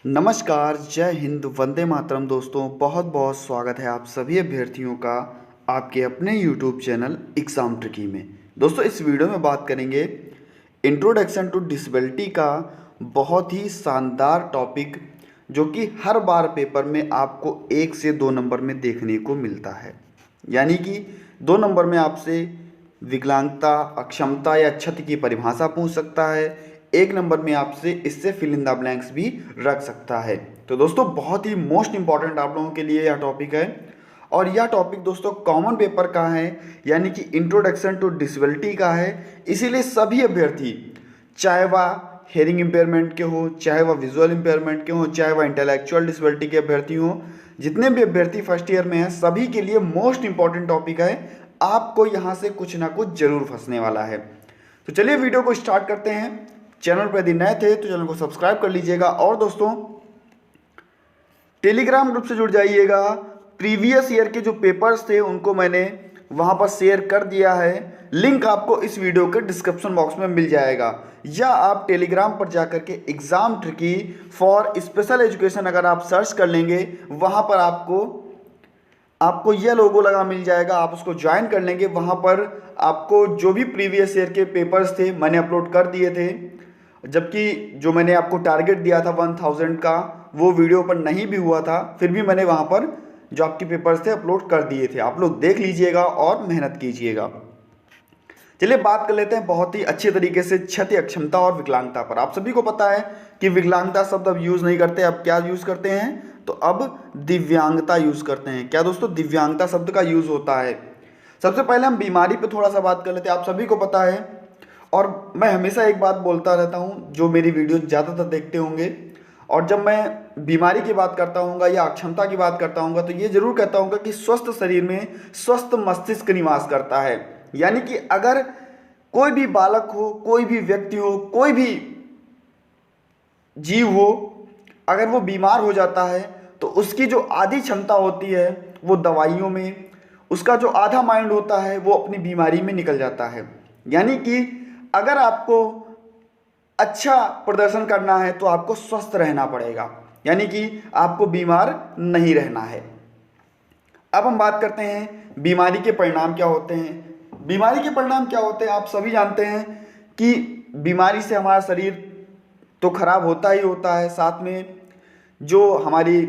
नमस्कार, जय हिंद, वंदे मातरम। दोस्तों, बहुत बहुत स्वागत है आप सभी अभ्यर्थियों का आपके अपने यूट्यूब चैनल एग्ज़ाम ट्रिकी में। दोस्तों, इस वीडियो में बात करेंगे इंट्रोडक्शन टू डिसेबिलिटी का बहुत ही शानदार टॉपिक, जो कि हर बार पेपर में आपको 1 से 2 नंबर में देखने को मिलता है। यानी कि 2 नंबर में आपसे विकलांगता, अक्षमता या क्षति की परिभाषा पूछ सकता है। 1 नंबर में आपसे इससे फिल इन द ब्लैंक्स भी रख सकता है। तो दोस्तों, बहुत ही मोस्ट इंपॉर्टेंट आप लोगों के लिए यह टॉपिक है। और यह टॉपिक दोस्तों कॉमन पेपर का है, यानी कि इंट्रोडक्शन टू डिसेबिलिटी का है। इसीलिए सभी अभ्यर्थी, चाहे वह हेयरिंग इम्पेयरमेंट के हो, चाहे वह विजुअल इम्पेयरमेंट के हो, चाहे वह इंटेलेक्चुअल डिसेबिलिटी के अभ्यर्थी हो, जितने भी अभ्यर्थी फर्स्ट ईयर में हैं, सभी के लिए मोस्ट इंपॉर्टेंट टॉपिक है। आपको यहाँ से कुछ ना कुछ जरूर फंसने वाला है। तो चलिए वीडियो को स्टार्ट करते हैं। चैनल पर यदि नए थे तो चैनल को सब्सक्राइब कर लीजिएगा और दोस्तों टेलीग्राम ग्रुप से जुड़ जाइएगा। प्रीवियस ईयर के जो पेपर्स थे उनको मैंने वहां पर शेयर कर दिया है। लिंक आपको इस वीडियो के डिस्क्रिप्शन बॉक्स में मिल जाएगा, या आप टेलीग्राम पर जाकर के exam tricky for special education अगर आप सर्च कर लेंगे, वहां पर आपको यह लोगो लगा मिल जाएगा। आप उसको ज्वाइन कर लेंगे। वहां पर आपको जो भी प्रीवियस ईयर के पेपर्स थे मैंने अपलोड कर दिए थे, जबकि जो मैंने आपको टारगेट दिया था 1000 का, वो वीडियो पर नहीं भी हुआ था, फिर भी मैंने वहाँ पर जो आपके पेपर्स थे अपलोड कर दिए थे। आप लोग देख लीजिएगा और मेहनत कीजिएगा। चलिए बात कर लेते हैं बहुत ही अच्छे तरीके से क्षति, अक्षमता और विकलांगता पर। आप सभी को पता है कि विकलांगता शब्द अब यूज़ नहीं करते, अब क्या यूज़ करते हैं? तो अब दिव्यांगता यूज़ करते हैं। क्या दोस्तों? दिव्यांगता शब्द का यूज़ होता है। सबसे पहले हम बीमारी पर थोड़ा सा बात कर लेते हैं। आप सभी को पता है, और मैं हमेशा एक बात बोलता रहता हूँ, जो मेरी वीडियो ज़्यादातर देखते होंगे, और जब मैं बीमारी की बात करता हूँ या अक्षमता की बात करता हूँ तो ये जरूर कहता हूँ कि स्वस्थ शरीर में स्वस्थ मस्तिष्क निवास करता है। यानी कि अगर कोई भी बालक हो, कोई भी व्यक्ति हो, कोई भी जीव हो, अगर वो बीमार हो जाता है तो उसकी जो आधी क्षमता होती है वो दवाइयों में, उसका जो आधा माइंड होता है वो अपनी बीमारी में निकल जाता है। यानी कि अगर आपको अच्छा प्रदर्शन करना है तो आपको स्वस्थ रहना पड़ेगा, यानी कि आपको बीमार नहीं रहना है। अब हम बात करते हैं बीमारी के परिणाम क्या होते हैं। बीमारी के परिणाम क्या होते हैं आप सभी जानते हैं कि बीमारी से हमारा शरीर तो खराब होता ही होता है, साथ में जो हमारी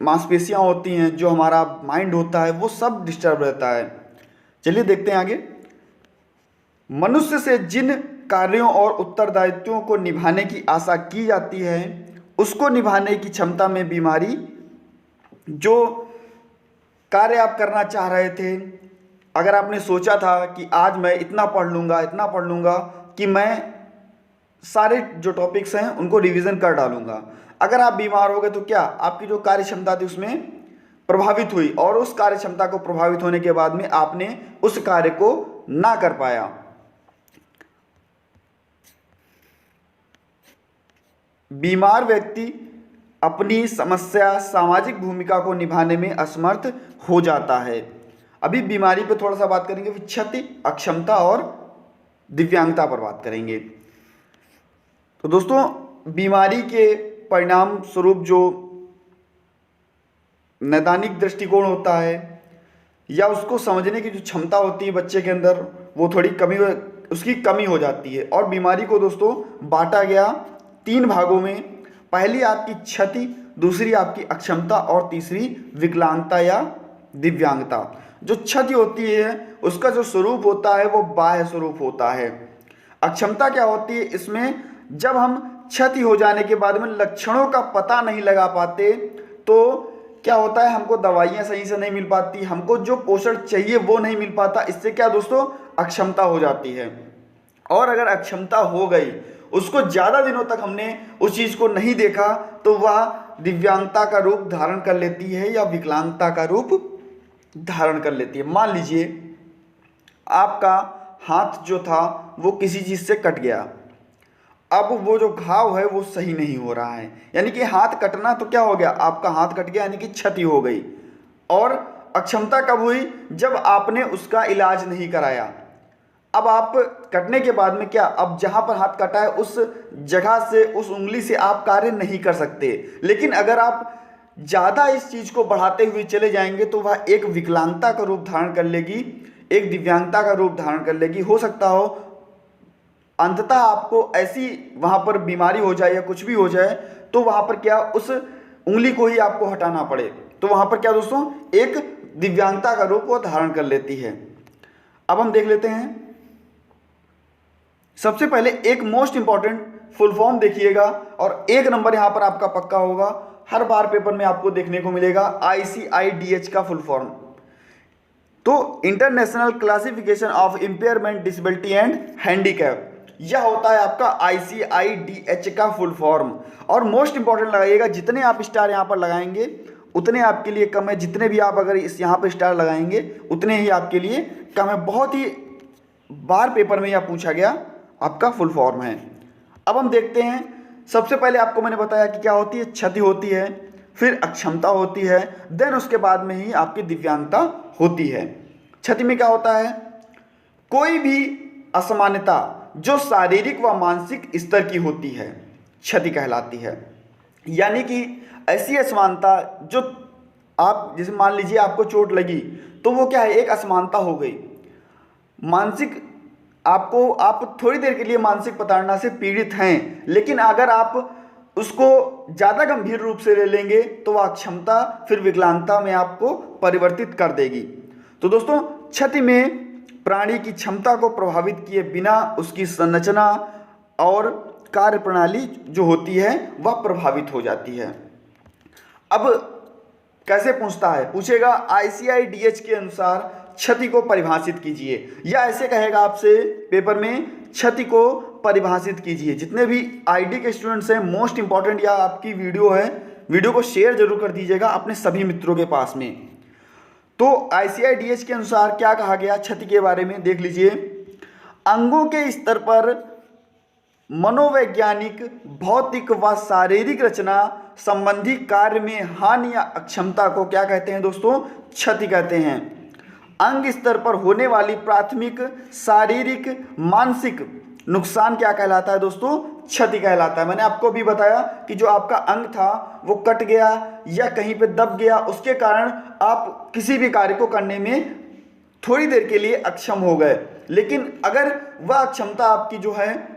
मांसपेशियां होती हैं, जो हमारा माइंड होता है, वो सब डिस्टर्ब रहता है। चलिए देखते हैं आगे। मनुष्य से जिन कार्यों और उत्तरदायित्वों को निभाने की आशा की जाती है, उसको निभाने की क्षमता में बीमारी, जो कार्य आप करना चाह रहे थे, अगर आपने सोचा था कि आज मैं इतना पढ़ लूँगा कि मैं सारे जो टॉपिक्स हैं उनको रिवीजन कर डालूंगा, अगर आप बीमार हो गए तो क्या आपकी जो कार्य क्षमता थी उसमें प्रभावित हुई, और उस कार्य क्षमता को प्रभावित होने के बाद में आपने उस कार्य को ना कर पाया। बीमार व्यक्ति अपनी समस्या, सामाजिक भूमिका को निभाने में असमर्थ हो जाता है। अभी बीमारी पर थोड़ा सा बात करेंगे, फिर क्षति, अक्षमता और दिव्यांगता पर बात करेंगे। तो दोस्तों, बीमारी के परिणाम स्वरूप जो नैदानिक दृष्टिकोण होता है या उसको समझने की जो क्षमता होती है बच्चे के अंदर, वो थोड़ी उसकी कमी हो जाती है। और बीमारी को दोस्तों बांटा गया 3 भागों में। पहली आपकी क्षति, दूसरी आपकी अक्षमता और तीसरी विकलांगता या दिव्यांगता। जो क्षति होती है उसका जो स्वरूप होता है वो बाह्य स्वरूप होता है। अक्षमता क्या होती है? इसमें जब हम क्षति हो जाने के बाद में लक्षणों का पता नहीं लगा पाते तो क्या होता है, हमको दवाइयाँ सही से नहीं मिल पाती, हमको जो पोषण चाहिए वो नहीं मिल पाता। इससे क्या दोस्तों, अक्षमता हो जाती है। और अगर अक्षमता हो गई, उसको ज़्यादा दिनों तक हमने उस चीज़ को नहीं देखा, तो वह दिव्यांगता का रूप धारण कर लेती है या विकलांगता का रूप धारण कर लेती है। मान लीजिए आपका हाथ जो था वो किसी चीज़ से कट गया, अब वो जो घाव है वो सही नहीं हो रहा है, यानी कि हाथ कटना तो क्या हो गया, आपका हाथ कट गया, यानी कि क्षति हो गई। और अक्षमता कब हुई? जब आपने उसका इलाज नहीं कराया। अब आप कटने के बाद में क्या, अब जहाँ पर हाथ कटा है उस जगह से, उस उंगली से आप कार्य नहीं कर सकते। लेकिन अगर आप ज़्यादा इस चीज़ को बढ़ाते हुए चले जाएंगे तो वह एक विकलांगता का रूप धारण कर लेगी, एक दिव्यांगता का रूप धारण कर लेगी। हो सकता हो अंततः आपको ऐसी वहाँ पर बीमारी हो जाए या कुछ भी हो जाए तो वहाँ पर क्या, उस उंगली को ही आपको हटाना पड़े। तो वहाँ पर क्या दोस्तों, एक दिव्यांगता का रूप वो धारण कर लेती है। अब हम देख लेते हैं, सबसे पहले एक मोस्ट इंपॉर्टेंट फुल फॉर्म देखिएगा और 1 नंबर यहाँ पर आपका पक्का होगा, हर बार पेपर में आपको देखने को मिलेगा, ICIDH का फुल फॉर्म। तो international classification of impairment, disability and handicap, यह होता है आपका ICIDH का फुल फॉर्म। और मोस्ट इंपॉर्टेंट लगाइएगा, जितने आप स्टार यहाँ पर लगाएंगे उतने आपके लिए कम है, जितने भी आप अगर इस यहाँ पर स्टार लगाएंगे उतने ही आपके लिए कम है। बहुत ही बार पेपर में यह पूछा गया आपका फुल फॉर्म है। अब हम देखते हैं, सबसे पहले आपको मैंने बताया कि क्या होती है, क्षति होती है, फिर अक्षमता होती है, देन उसके बाद में ही आपकी दिव्यांगता होती है। क्षति में क्या होता है, कोई भी असमानता जो शारीरिक व मानसिक स्तर की होती है क्षति कहलाती है। यानी कि ऐसी असमानता जो आप, जैसे मान लीजिए आपको चोट लगी तो वो क्या है, एक असमानता हो गई। मानसिक आपको, आप थोड़ी देर के लिए मानसिक प्रताड़ना से पीड़ित हैं, लेकिन अगर आप उसको ज़्यादा गंभीर रूप से ले लेंगे तो वह अक्षमता फिर विकलांगता में आपको परिवर्तित कर देगी। तो दोस्तों, क्षति में प्राणी की क्षमता को प्रभावित किए बिना उसकी संरचना और कार्य प्रणाली जो होती है वह प्रभावित हो जाती है। अब कैसे पूछता है, पूछेगा ICIDH के अनुसार क्षति को परिभाषित कीजिए, या ऐसे कहेगा आपसे पेपर में, क्षति को परिभाषित कीजिए। जितने भी आईडी के स्टूडेंट्स हैं, मोस्ट इंपॉर्टेंट यह आपकी वीडियो है, वीडियो को शेयर जरूर कर दीजिएगा अपने सभी मित्रों के पास में। तो ICIDH के अनुसार क्या कहा गया क्षति के बारे में देख लीजिए। अंगों के स्तर पर मनोवैज्ञानिक, भौतिक व शारीरिक रचना संबंधी कार्य में हानि या अक्षमता को क्या कहते हैं दोस्तों, क्षति कहते हैं। अंग स्तर पर होने वाली प्राथमिक शारीरिक मानसिक नुकसान क्या कहलाता है दोस्तों, क्षति कहलाता है। मैंने आपको भी बताया कि जो आपका अंग था वो कट गया या कहीं पे दब गया, उसके कारण आप किसी भी कार्य को करने में थोड़ी देर के लिए अक्षम हो गए, लेकिन अगर वह अक्षमता आपकी जो है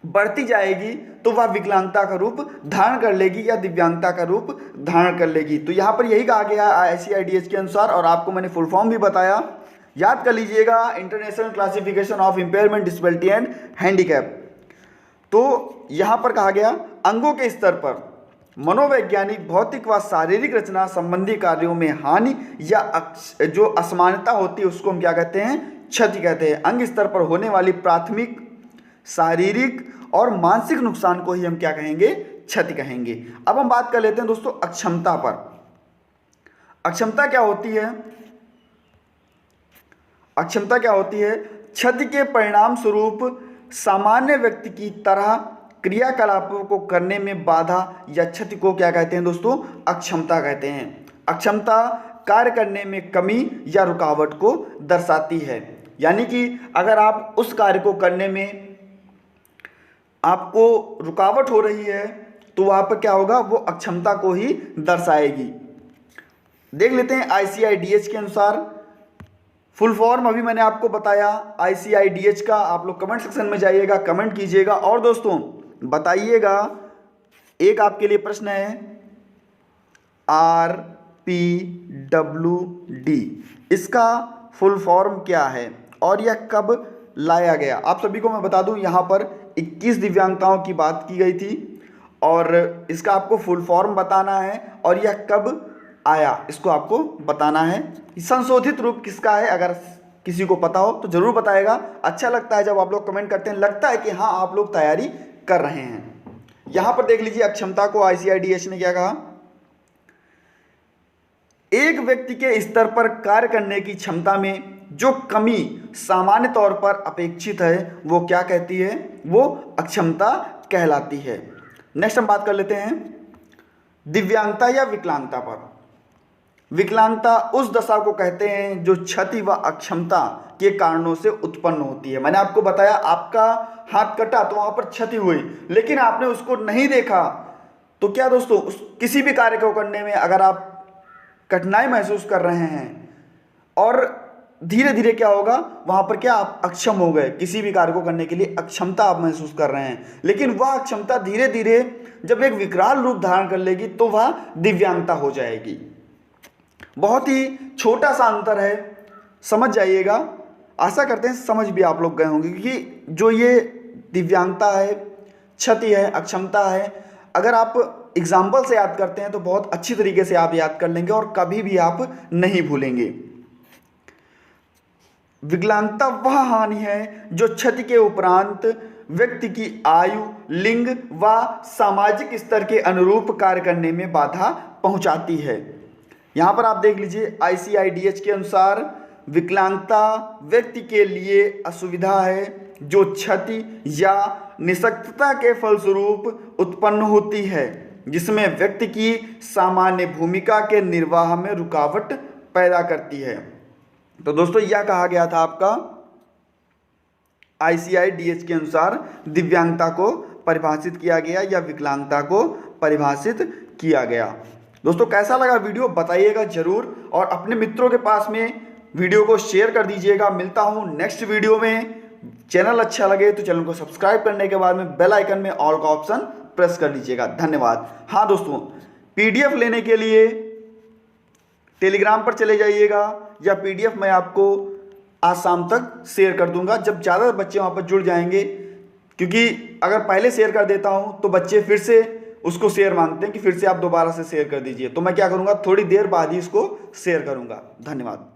बढ़ती जाएगी तो वह विकलांगता का रूप धारण कर लेगी या दिव्यांगता का रूप धारण कर लेगी। तो यहाँ पर यही कहा गया ICIDH के अनुसार, और आपको मैंने फुल फॉर्म भी बताया, याद कर लीजिएगा, international classification of impairment, disability and handicap. तो यहाँ पर कहा गया अंगों के स्तर पर मनोवैज्ञानिक, भौतिक व शारीरिक रचना संबंधी कार्यों में हानि या जो असमानता होती है उसको हम क्या कहते हैं, क्षति कहते हैं। अंग स्तर पर होने वाली प्राथमिक शारीरिक और मानसिक नुकसान को ही हम क्या कहेंगे, क्षति कहेंगे। अब हम बात कर लेते हैं दोस्तों अक्षमता पर। अक्षमता क्या होती है, अक्षमता क्या होती है, क्षति के परिणाम स्वरूप सामान्य व्यक्ति की तरह क्रियाकलापों को करने में बाधा या क्षति को क्या कहते हैं दोस्तों, अक्षमता कहते हैं। अक्षमता कार्य करने में कमी या रुकावट को दर्शाती है। यानी कि अगर आप उस कार्य को करने में आपको रुकावट हो रही है तो वहाँ पर क्या होगा, वो अक्षमता को ही दर्शाएगी। देख लेते हैं ICIDH के अनुसार फुल फॉर्म, अभी मैंने आपको बताया ICIDH का। आप लोग कमेंट सेक्शन में जाइएगा, कमेंट कीजिएगा और दोस्तों बताइएगा। एक आपके लिए प्रश्न है, RPWD इसका फुल फॉर्म क्या है और यह कब लाया गया। आप सभी को मैं बता दूं, यहाँ पर 21 दिव्यांगताओं की बात की गई थी और इसका आपको फुल फॉर्म बताना है और यह कब आया इसको आपको बताना है। संशोधित रूप किसका है, अगर किसी को पता हो तो ज़रूर बताएगा। अच्छा लगता है जब आप लोग कमेंट करते हैं, लगता है कि हाँ आप लोग तैयारी कर रहे हैं। यहाँ पर देख लीजिए अक्षमता को ICIDH ने क्या कहा, एक व्यक्ति के स्तर पर कार्य करने की क्षमता में जो कमी सामान्य तौर पर अपेक्षित है वो क्या कहती है, वो अक्षमता कहलाती है। नेक्स्ट हम बात कर लेते हैं दिव्यांगता या विकलांगता पर। विकलांगता उस दशा को कहते हैं जो क्षति व अक्षमता के कारणों से उत्पन्न होती है। मैंने आपको बताया आपका हाथ कटा तो वहां पर क्षति हुई, लेकिन आपने उसको नहीं देखा, तो क्या दोस्तों किसी भी कार्य को करने में अगर आप कठिनाई महसूस कर रहे हैं और धीरे धीरे क्या होगा, वहां पर क्या आप अक्षम हो गए, किसी भी कार्य को करने के लिए अक्षमता आप महसूस कर रहे हैं, लेकिन वह अक्षमता धीरे धीरे जब एक विकराल रूप धारण कर लेगी तो वह दिव्यांगता हो जाएगी। बहुत ही छोटा सा अंतर है, समझ जाइएगा। आशा करते हैं समझ भी आप लोग गए होंगे, क्योंकि जो ये दिव्यांगता है, क्षति है, अक्षमता है, अगर आप एग्जाम्पल से याद करते हैं तो बहुत अच्छी तरीके से आप याद कर लेंगे और कभी भी आप नहीं भूलेंगे। विकलांगता वह हानि है जो क्षति के उपरांत व्यक्ति की आयु, लिंग व सामाजिक स्तर के अनुरूप कार्य करने में बाधा पहुंचाती है। यहाँ पर आप देख लीजिए, ICIDH के अनुसार विकलांगता व्यक्ति के लिए असुविधा है जो क्षति या निशक्तता के फलस्वरूप उत्पन्न होती है, जिसमें व्यक्ति की सामान्य भूमिका के निर्वाह में रुकावट पैदा करती है। तो दोस्तों यह कहा गया था आपका ICIDH के अनुसार दिव्यांगता को परिभाषित किया गया या विकलांगता को परिभाषित किया गया। दोस्तों कैसा लगा वीडियो बताइएगा जरूर, और अपने मित्रों के पास में वीडियो को शेयर कर दीजिएगा। मिलता हूं नेक्स्ट वीडियो में। चैनल अच्छा लगे तो चैनल को सब्सक्राइब करने के बाद में बेल आइकन में ऑल का ऑप्शन प्रेस कर लीजिएगा। धन्यवाद। हाँ दोस्तों, PDF लेने के लिए टेलीग्राम पर चले जाइएगा, या PDF मैं आपको आज शाम तक शेयर कर दूंगा जब ज़्यादा बच्चे वहाँ पर जुड़ जाएंगे, क्योंकि अगर पहले शेयर कर देता हूँ तो बच्चे फिर से उसको शेयर मांगते हैं कि फिर से आप दोबारा से शेयर कर दीजिए, तो मैं क्या करूँगा, थोड़ी देर बाद ही इसको शेयर करूँगा। धन्यवाद।